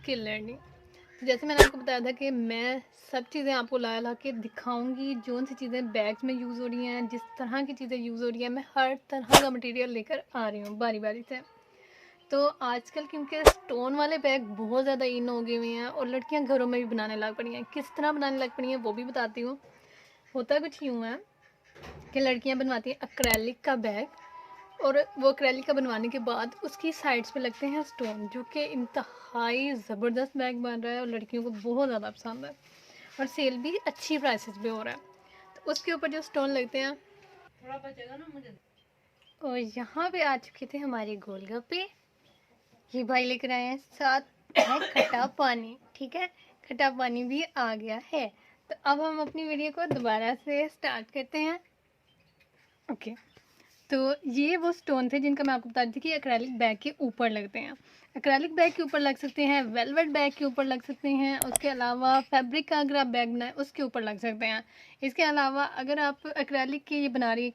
Skill learning. तो जैसे मैंने आपको बताया था कि मैं सब चीज़ें आपको ला ला के दिखाऊंगी, जो सी चीज़ें बैग्स में यूज़ हो रही हैं, जिस तरह की चीज़ें यूज़ हो रही हैं, मैं हर तरह का मटेरियल लेकर आ रही हूँ बारी बारी से। तो आजकल क्योंकि स्टोन वाले बैग बहुत ज़्यादा इन हो गए हुए हैं और लड़कियां घरों में भी बनाने लग पड़ी हैं। किस तरह बनाने लग पड़ी हैं वो भी बताती हूँ। होता कुछ यूँ है कि लड़कियां बनवाती हैं एक्रेलिक का बैग, और वो एक्रेलिक का बनवाने के बाद उसकी साइड्स पे लगते हैं स्टोन, जो कि इंतहाई ज़बरदस्त बैग बन रहा है और लड़कियों को बहुत ज़्यादा पसंद है और सेल भी अच्छी प्राइसेस पे हो रहा है। तो उसके ऊपर जो स्टोन लगते हैं, थोड़ा बचेगा ना मुझे। और यहाँ पे आ चुके थे हमारे गोलगप्पे। ये भाई लेकर आए हैं, साथ है खट्टा पानी। ठीक है, खट्टा पानी भी आ गया है। तो अब हम अपनी वीडियो को दोबारा से स्टार्ट करते हैं। ओके, तो ये वो स्टोन थे जिनका मैं आपको बता रही थी कि एक्रेलिक बैग के ऊपर लगते हैं। एक्रेलिक बैग के ऊपर लग सकते हैं, वेलवेट बैग के ऊपर लग सकते हैं, उसके अलावा फैब्रिक का अगर आप बैग बनाए उसके ऊपर लग सकते हैं। इसके अलावा अगर आप एक्रेलिक के ये बना रही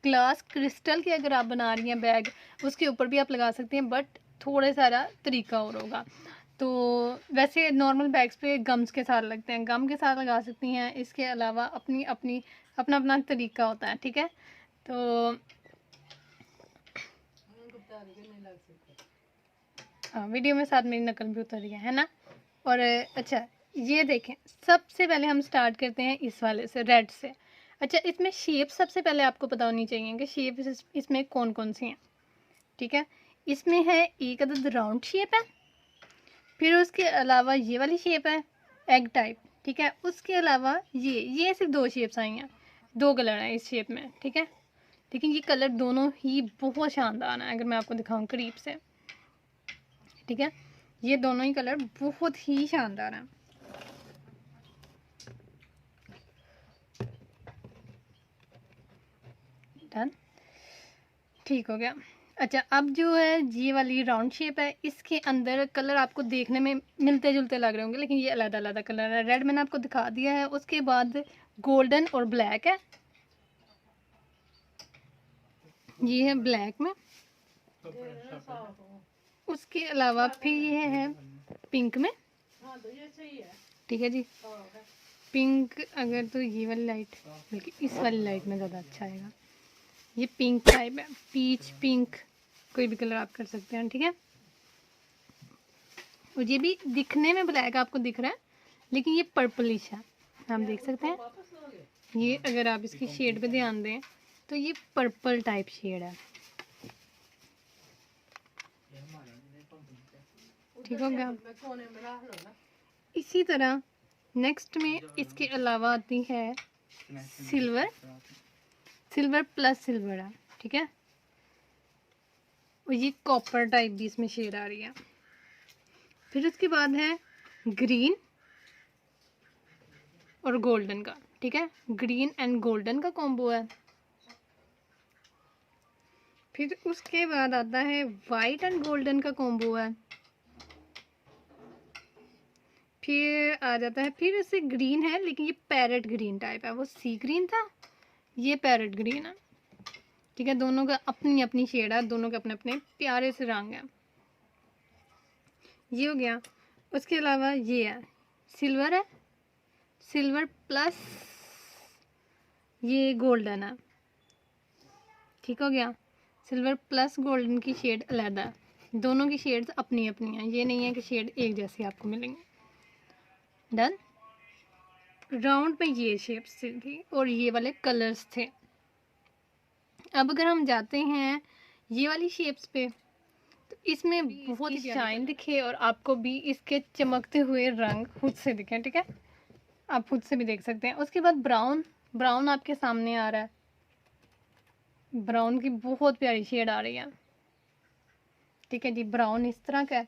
ग्लास क्रिस्टल के अगर आप बना रही हैं बैग, उसके ऊपर भी आप लगा सकते हैं, बट थोड़ा सारा तरीका और होगा। तो वैसे नॉर्मल बैग्स पे गम्स के साथ लगते हैं, गम के साथ लगा सकती हैं। इसके अलावा अपनी अपनी अपना अपना तरीका होता है। ठीक है, तो हाँ, वीडियो में साथ मेरी नकल भी उतर रही है ना। और अच्छा, ये देखें, सबसे पहले हम स्टार्ट करते हैं इस वाले से, रेड से। अच्छा, इसमें शेप सबसे पहले आपको पता होनी चाहिए कि शेप इसमें कौन कौन सी हैं। ठीक है, इसमें है एक अदद राउंड शेप है, फिर उसके अलावा ये वाली शेप है एग टाइप। ठीक है, उसके अलावा ये सिर्फ दो शेप्स आई हैं, दो कलर हैं इस शेप में। ठीक है, लेकिन ये कलर दोनों ही बहुत शानदार हैं अगर मैं आपको दिखाऊं करीब से। ठीक है, ये दोनों ही कलर बहुत ही शानदार हैं। डन, ठीक हो गया। अच्छा, अब जो है ये वाली राउंड शेप है, इसके अंदर कलर आपको देखने में मिलते जुलते लग रहे होंगे, लेकिन ये अलग अलग कलर है। रेड मैंने आपको दिखा दिया है, उसके बाद गोल्डन और ब्लैक है, ये है ब्लैक में। उसके अलावा फिर ये है पिंक में। ठीक है जी, पिंक अगर तो ये वाली लाइट, बल्कि इस वाली लाइट में ज़्यादा अच्छा आएगा। ये पिंक टाइप है, पीच पिंक, कोई भी कलर आप कर सकते हैं। ठीक है, और ये भी दिखने में ब्लैक आपको दिख रहा है, लेकिन ये पर्पलिश है, हम देख सकते हैं। ये अगर आप इसकी शेड पे ध्यान दें तो ये पर्पल टाइप शेड है। ठीक हो गया। इसी तरह नेक्स्ट में इसके अलावा आती है सिल्वर, सिल्वर प्लस सिल्वर है। ठीक है, और ये कॉपर टाइप भी इसमें शेड आ रही है। फिर उसके बाद है ग्रीन और गोल्डन का। ठीक है, ग्रीन एंड गोल्डन का कॉम्बो है। फिर उसके बाद आता है वाइट एंड गोल्डन का कॉम्बो है। फिर आ जाता है, फिर इससे ग्रीन है, लेकिन ये पैरेट ग्रीन टाइप है, वो सी ग्रीन था, ये पैरेट ग्रीन है। ठीक है, दोनों का अपनी अपनी शेड है, दोनों के अपने अपने प्यारे से रंग हैं। ये हो गया। उसके अलावा ये है सिल्वर है, सिल्वर प्लस ये गोल्डन है। ठीक हो गया, सिल्वर प्लस गोल्डन की शेड अलग है, दोनों की शेड्स अपनी अपनी हैं, ये नहीं है कि शेड एक जैसी आपको मिलेंगे। डन, राउंड में ये शेप्स थी और ये वाले कलर्स थे। अब अगर हम जाते हैं ये वाली शेप्स पे, तो इसमें बहुत ही शाइन दिखे और आपको भी इसके चमकते हुए रंग खुद से दिखे। ठीक है, आप खुद से भी देख सकते हैं। उसके बाद ब्राउन, ब्राउन आपके सामने आ रहा है, ब्राउन की बहुत प्यारी शेड आ रही है। ठीक है जी, ब्राउन इस तरह का है।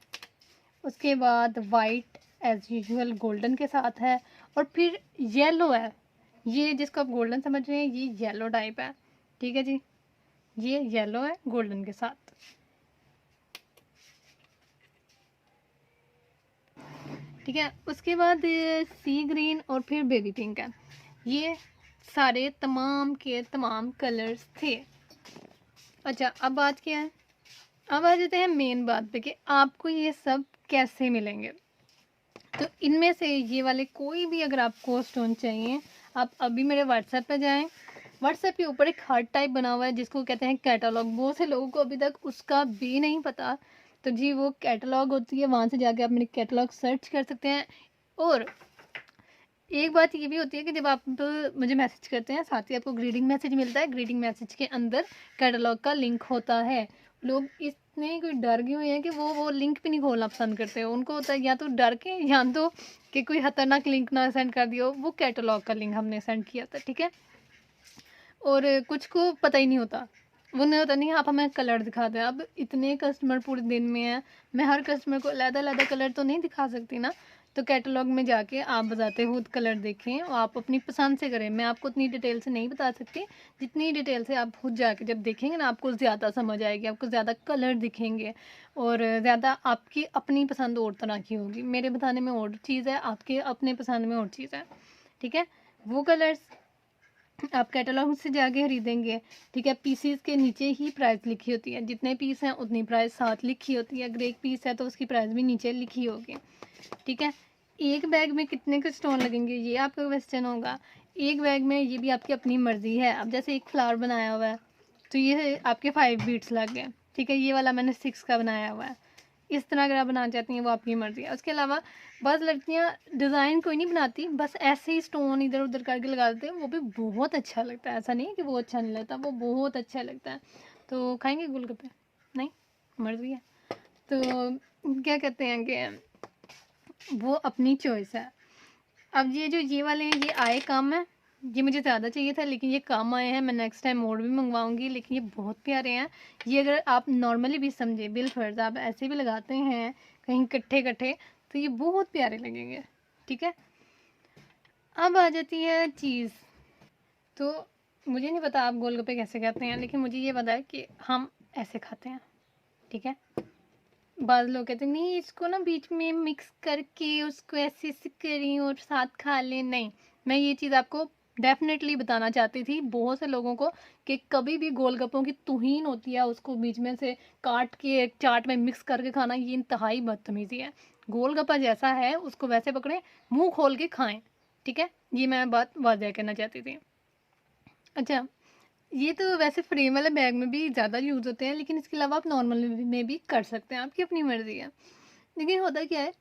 उसके बाद वाइट एज यूजुअल गोल्डन के साथ है, और फिर येलो है, ये जिसको आप गोल्डन समझ रहे हैं ये येलो टाइप है। ठीक है जी, ये येलो है गोल्डन के साथ। ठीक है, उसके बाद सी ग्रीन और फिर बेबी पिंक है। ये सारे तमाम के तमाम कलर्स थे। अच्छा, अब बात क्या है, अब आ जाते हैं मेन बात पे कि आपको ये सब कैसे मिलेंगे। तो इनमें से ये वाले कोई भी अगर आपको स्टोन चाहिए, आप अभी मेरे व्हाट्सएप पे जाएं। व्हाट्सएप के ऊपर एक हार्ट टाइप बना हुआ है जिसको कहते हैं कैटलॉग। बहुत से लोगों को अभी तक उसका भी नहीं पता। तो जी वो कैटलॉग होती है, वहाँ से जाके आप मेरे कैटलॉग सर्च कर सकते हैं। और एक बात ये भी होती है कि जब आप मुझे मैसेज करते हैं, साथ ही आपको ग्रीटिंग मैसेज मिलता है। ग्रीटिंग मैसेज के अंदर कैटलॉग का लिंक होता है। लोग इतने कोई डर गए हुए हैं कि वो लिंक भी नहीं खोलना पसंद करते हो। उनको होता है या तो डर के, या तो कि कोई खतरनाक लिंक ना सेंड कर दिया हो। वो कैटलॉग का लिंक हमने सेंड किया था, ठीक है। और कुछ को पता ही नहीं होता, वो नहीं होता नहीं आप हमें कलर दिखा दें। अब इतने कस्टमर पूरे दिन में हैं, मैं हर कस्टमर को अलग कलर तो नहीं दिखा सकती ना। तो कैटलॉग में जाके आप बताते हो कलर देखें और आप अपनी पसंद से करें। मैं आपको उतनी डिटेल से नहीं बता सकती जितनी डिटेल से आप खुद जाके जब देखेंगे ना, आपको ज़्यादा समझ आएगी, आपको ज़्यादा कलर दिखेंगे और ज़्यादा आपकी अपनी पसंद और तरह की होगी। मेरे बताने में और चीज़ है, आपके अपने पसंद में और चीज़ है, ठीक है। वो कलर्स आप कैटलॉग से जाके खरीदेंगे, ठीक है। पीसीस के नीचे ही प्राइस लिखी होती है, जितने पीस हैं उतनी प्राइस साथ लिखी होती है। अगर एक पीस है तो उसकी प्राइस भी नीचे लिखी होगी, ठीक है। एक बैग में कितने के स्टोन लगेंगे ये आपका क्वेश्चन होगा। एक बैग में ये भी आपकी अपनी मर्जी है। अब जैसे एक फ्लावर बनाया हुआ है तो ये आपके 5 बीट्स लग गए, ठीक है। ये वाला मैंने 6 का बनाया हुआ है। इस तरह अगर आप बनाना चाहती हैं वो आपकी मर्ज़ी है। उसके अलावा बस लड़कियां डिज़ाइन कोई नहीं बनाती, बस ऐसे ही स्टोन इधर उधर करके लगा देते हैं, वो भी बहुत अच्छा लगता है। ऐसा नहीं है कि वो अच्छा नहीं लगता, वो बहुत अच्छा लगता है। तो खाएंगे गोलगप्पे? नहीं, मर्ज़ी है। तो क्या कहते हैं कि वो अपनी चॉइस है। अब ये जो ये वाले हैं ये आए काम है, ये मुझे ज़्यादा चाहिए था लेकिन ये काम आए हैं। मैं नेक्स्ट टाइम और भी मंगवाऊंगी, लेकिन ये बहुत प्यारे हैं। ये अगर आप नॉर्मली भी समझे बिल फर्ज आप ऐसे भी लगाते हैं कहीं इकट्ठे इकट्ठे तो ये बहुत प्यारे लगेंगे, ठीक है। अब आ जाती है चीज़। तो मुझे नहीं पता आप गोलगप्पे कैसे खाते हैं, लेकिन मुझे ये पता है कि हम ऐसे खाते हैं, ठीक है। बाद लोग कहते हैं नहीं इसको ना बीच में मिक्स करके उसको ऐसे ऐसे करें और साथ खा लें। नहीं, मैं ये चीज़ आपको डेफिनेटली बताना चाहती थी बहुत से लोगों को कि कभी भी गोलगप्पों की तुहीन होती है, उसको बीच में से काट के एक चाट में मिक्स करके खाना ये इंतहाई बदतमीज़ी है। गोलगप्पा जैसा है उसको वैसे पकड़ें, मुंह खोल के खाएं, ठीक है। ये मैं बात वाज़ह करना चाहती थी। अच्छा, ये तो वैसे फ्रेम वाले बैग में भी ज़्यादा यूज़ होते हैं, लेकिन इसके अलावा आप नॉर्मल में भी कर सकते हैं, आपकी अपनी मर्ज़ी है। लेकिन होता क्या है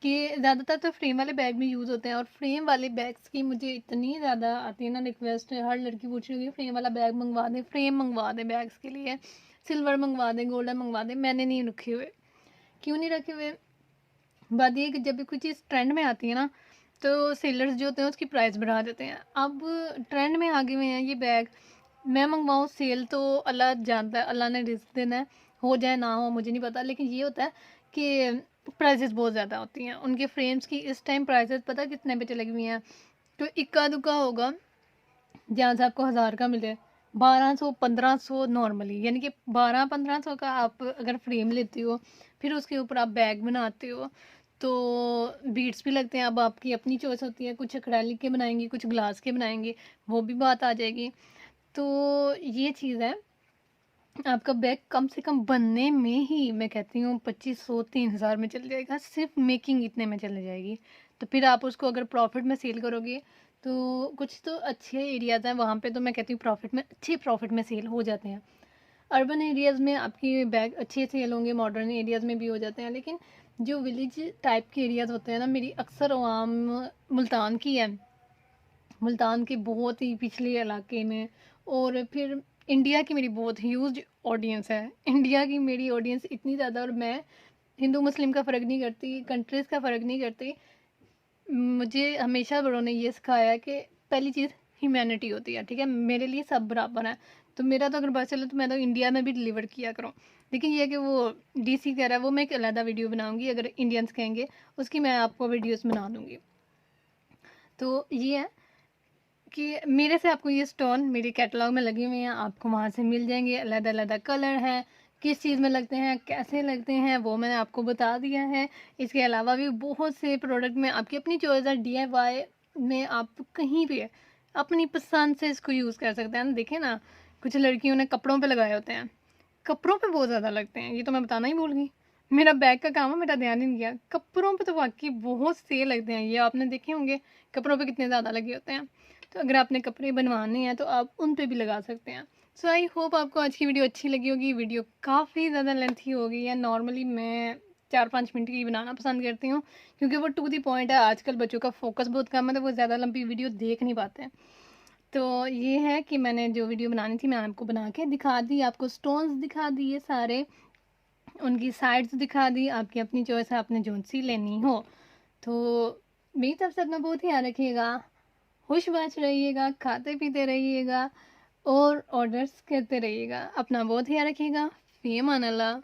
कि ज़्यादातर तो फ्रेम वाले बैग में यूज़ होते हैं, और फ्रेम वाले बैग्स की मुझे इतनी ज़्यादा आती है ना रिक्वेस्ट। हर लड़की पूछ रही है फ्रेम वाला बैग मंगवा दें, फ्रेम मंगवा दें बैग्स के लिए, सिल्वर मंगवा दें, गोल्डन मंगवा दें। मैंने नहीं रखे हुए। क्यों नहीं रखे हुए? बात ये कि जब भी कोई चीज़ ट्रेंड में आती है ना तो सेलर्स जो होते हैं उसकी प्राइस बढ़ा देते हैं। अब ट्रेंड में आगे हुए हैं ये बैग, मैं मंगवाऊँ सेल तो अल्लाह जानता है, अल्लाह ने रिस्क देना है, हो जाए ना हो मुझे नहीं पता। लेकिन ये होता है कि प्राइसेस बहुत ज़्यादा होती हैं उनके फ्रेम्स की। इस टाइम प्राइसेस पता कितने पे चली हुई हैं? तो इक्का दुक्का होगा जहाँ से आपको 1000 का मिले 1200 1500 नॉर्मली, यानी कि 1200 1500 का आप अगर फ्रेम लेते हो फिर उसके ऊपर आप बैग बनाते हो तो बीड्स भी लगते हैं। अब आपकी अपनी चॉइस होती है, कुछ एक्रेलिक के बनाएंगे, कुछ ग्लास के बनाएंगे, वो भी बात आ जाएगी। तो ये चीज़ है। आपका बैग कम से कम बनने में ही मैं कहती हूँ 2500 3000 में चल जाएगा, सिर्फ मेकिंग इतने में चले जाएगी। तो फिर आप उसको अगर प्रॉफिट में सेल करोगे तो कुछ तो अच्छे एरियाज़ हैं वहाँ पे तो मैं कहती हूँ प्रॉफिट में, अच्छे प्रॉफिट में सेल हो जाते हैं। अर्बन एरियाज़ में आपकी बैग अच्छे सेल होंगे, मॉडर्न एरियाज़ में भी हो जाते हैं। लेकिन जो विलेज टाइप के एरियाज़ होते हैं ना, मेरी अक्सर आवाम मुल्तान की है, मुल्तान के बहुत ही पिछले इलाके में, और फिर इंडिया की मेरी बहुत ह्यूज ऑडियंस है। इंडिया की मेरी ऑडियंस इतनी ज़्यादा, और मैं हिंदू मुस्लिम का फ़र्क नहीं करती, कंट्रीज़ का फ़र्क नहीं करती। मुझे हमेशा बड़ों ने ये सिखाया है कि पहली चीज़ ह्यूमैनिटी होती है, ठीक है। मेरे लिए सब बराबर है। तो मेरा तो अगर बस चले तो मैं तो इंडिया में भी डिलीवर किया करूँ। लेकिन ये है कि वो डीसी कह रहा है, वो मैं एक अलग वीडियो बनाऊंगी, अगर इंडियंस कहेंगे उसकी मैं आपको वीडियोस बना दूंगी। तो ये है कि मेरे से आपको ये स्टोन मेरे कैटलॉग में लगे हुए हैं, आपको वहाँ से मिल जाएंगे। अलग अलग कलर हैं, किस चीज़ में लगते हैं, कैसे लगते हैं, वो मैंने आपको बता दिया है। इसके अलावा भी बहुत से प्रोडक्ट में आपकी अपनी चॉइस है। DIY में आप कहीं भी अपनी पसंद से इसको यूज़ कर सकते हैं। देखें ना, कुछ लड़कियों ने कपड़ों पे लगाए होते हैं, कपड़ों पे बहुत ज़्यादा लगते हैं, ये तो मैं बताना ही भूल गई। मेरा बैग का काम है, मेरा ध्यान ही नहीं गया। कपड़ों पे तो वाक़ई बहुत सही लगते हैं ये, आपने देखे होंगे कपड़ों पे कितने ज़्यादा लगे होते हैं। तो अगर आपने कपड़े बनवाने हैं तो आप उन पे भी लगा सकते हैं। सो आई होप आपको आज की वीडियो अच्छी लगी होगी। वीडियो काफ़ी ज़्यादा लेंथी हो गई है। नॉर्मली मैं 4-5 मिनट की बनाना पसंद करती हूँ क्योंकि वो टू द पॉइंट है। आजकल बच्चों का फ़ोकस बहुत कम है तो वो ज़्यादा लंबी वीडियो देख नहीं पाते हैं। तो ये है कि मैंने जो वीडियो बनानी थी मैंने आपको बना के दिखा दी, आपको स्टोन्स दिखा दिए सारे, उनकी साइड्स दिखा दी। आपकी अपनी चॉइस है, आपने जो सी लेनी हो। तो मेरी तरफ से अपना बहुत ध्यान रखिएगा, खुश-बाश रहिएगा, खाते-पीते रहिएगा और ऑर्डर्स करते रहिएगा। अपना बहुत ध्यान रखिएगा। फ़ी अमान अल्लाह।